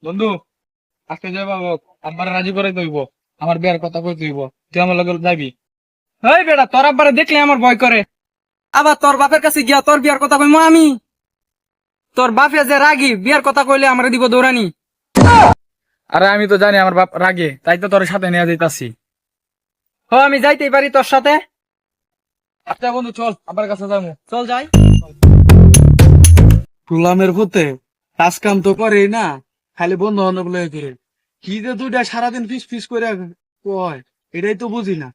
বন্ধু, আজকে যাই বাবা, আব্বার রাজি করে দইব, আমার বিয়ার কথা কই দইব, তুই আমার লগে যাবি? এই বেটা, তোর আব্বারে দেখলে আমার ভয় করে। আবার তোর বাপের কাছে গিয়া তোর বিয়ার কথা কইমু আমি? তোর বাপে যে রাগি, বিয়ার কথা কইলে আমারে দিব দৌড়ানি। আরে আমি তো জানি আমার বাপ রাগে, তাই তো তোর সাথে নিয়ে যাইতাছি। আমি যাইতেই পারি তোর সাথে। আচ্ছা বন্ধু, চল আব্বার কাছে যাবো। চল যাই। গোলামের ভূতে কাজ কাম তো করে না, খালি বন্ধু বান্ধব লয়ে করে কি যে দুইটা সারাদিন ফিস ফিস করে কয়, এটাই তো বুঝি না।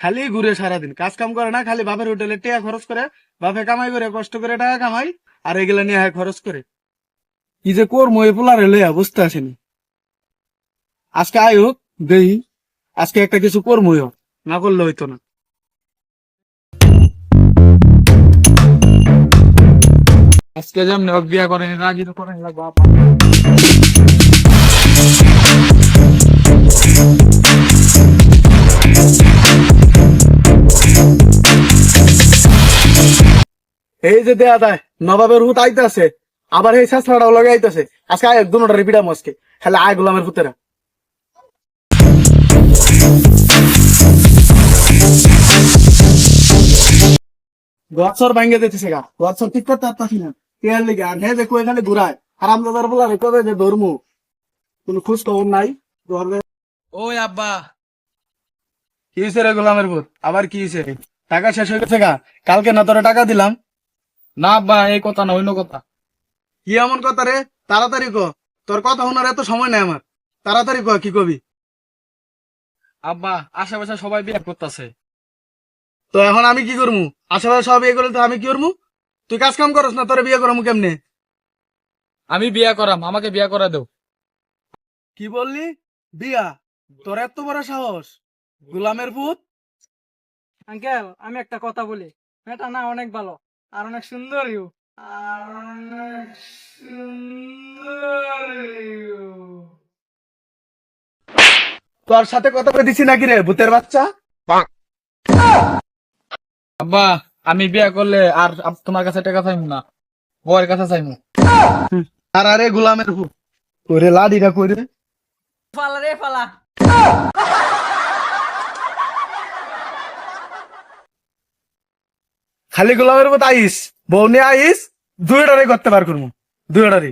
খালি ঘুরে সারাদিন কাজ কাম করে না, খালি বাপের হোটেলে টাকা খরচ করে, বাপে কামাই করে কষ্ট করে টাকা কামাই, আর এগুলা নিয়ে খরচ করে। কি যে করবো এই পোলারে লইয়া বুঝতে আসেনি। আজকে আই হোক দেই, আজকে একটা কিছু করবোই হোক, না করলে হইতো না। আজকে যেমন হোক বিয়া করে রাজি তো করে লাগবো। এই যে দেয়া দেয় নবাবের হুত আইতাছে, আবার এই শাস্ত্রটাও লগে আইতাছে। আজকে আয় দুটা রিপিটা মস্কে খালি আয় গোলামের হুতেরা। গছর ভাঙ্গে দিতেছে গা, গছর ঠিক করতে পারতাছি না। টিয়ার লিগে আর হ্যাঁ যে কই খালি ঘুরায়, আর আমরা ধর বলা রে কবে যে ধর্ম কোন খোঁজ খবর নাই। ধরবে ওই আব্বা, কি হয়েছে রে গোলামের ভূত, আবার কি হয়েছে? টাকা শেষ হয়ে গেছে গা, কালকে না তোরে টাকা দিলাম। না আব্বা, এই কথা না, অন্য কথা। কি এমন কথা রে? তাড়াতাড়ি ক, তোর কথা শোনার এত সময় নাই আমার, তাড়াতাড়ি ক কি কবি। আব্বা, আশেপাশে সবাই বিয়া করতেছে। তো এখন আমি কি করবো? আশেপাশে সব বিয়ে করলে তো আমি কি করবো? তুই কাজ কাম করস না, তোরে বিয়ে করবো কেমনে? আমি বিয়া করাম, আমাকে বিয়া করা দেও। কি বললি? বিয়া? তোর এত বড় সাহস, গোলামের ভূত! আঙ্কেল, আমি একটা কথা বলি। মেয়েটা না অনেক ভালো, আর অনেক সুন্দরীও। আর অনেক সুন্দরীও। তোর সাথে কথা বলে দিছি নাকি রে ভূতের বাচ্চা? আব্বা, আমি বিয়া করলে আর তোমার কাছে টাকা চাইমু না, বউয়ের কাছে চাইমু। আর আরে গোলামের ভূত, তোরে লাডিটা কইরে ফালা রে ফালা। খালি গোলামের ভূত আইস, বউ নিয়ে আইস, দুইটারে করতে পার করবো, দুইটারে।